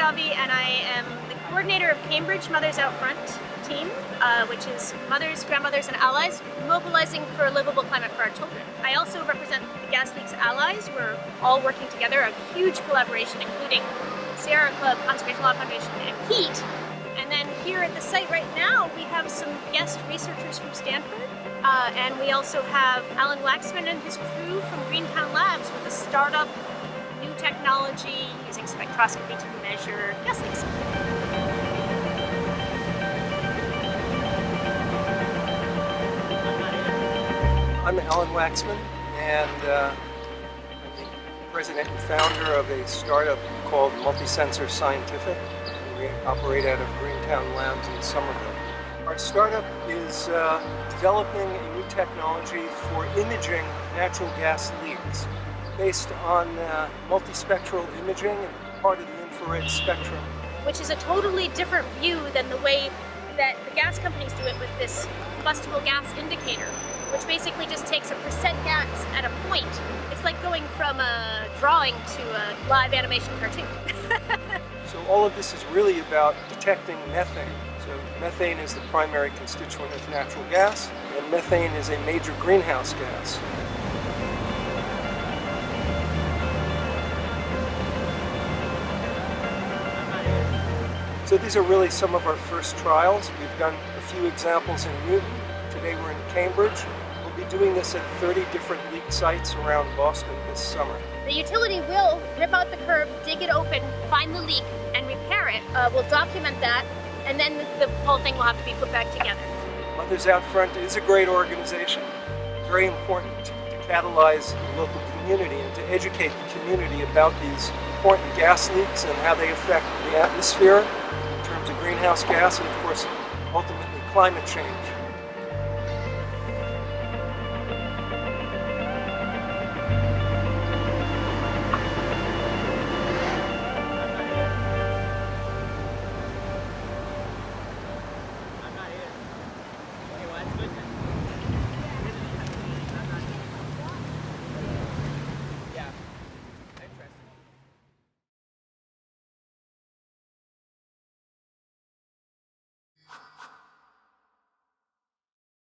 Gavi, and I am the coordinator of Cambridge Mothers Out Front team, which is mothers, grandmothers, and allies mobilizing for a livable climate for our children. I also represent the Gas Leaks Allies. We're all working together, a huge collaboration, including Sierra Club, Conservation Law Foundation, and HEAT. And then here at the site right now, we have some guest researchers from Stanford, and we also have Alan Waxman and his crew from Greentown Labs with a startup new technology using spectroscopy to measure gas leaks. I'm Alan Waxman, and I'm the president and founder of a startup called Multisensor Scientific. We operate out of Greentown Labs in Somerville. Our startup is developing a new technology for imaging natural gas leaks based on multispectral imaging and part of the infrared spectrum. Which is a totally different view than the way that the gas companies do it with this combustible gas indicator, which basically just takes a percent gas at a point. It's like going from a drawing to a live animation cartoon. So all of this is really about detecting methane. So methane is the primary constituent of natural gas, and methane is a major greenhouse gas. So these are really some of our first trials. We've done a few examples in Newton. Today we're in Cambridge. We'll be doing this at 30 different leak sites around Boston this summer. The utility will rip out the curb, dig it open, find the leak, and repair it. We'll document that, and then the whole thing will have to be put back together. Mothers Out Front is a great organization. Very important to catalyze the local community and to educate the community about these important gas leaks and how they affect the atmosphere in terms of greenhouse gas and, of course, ultimately climate change.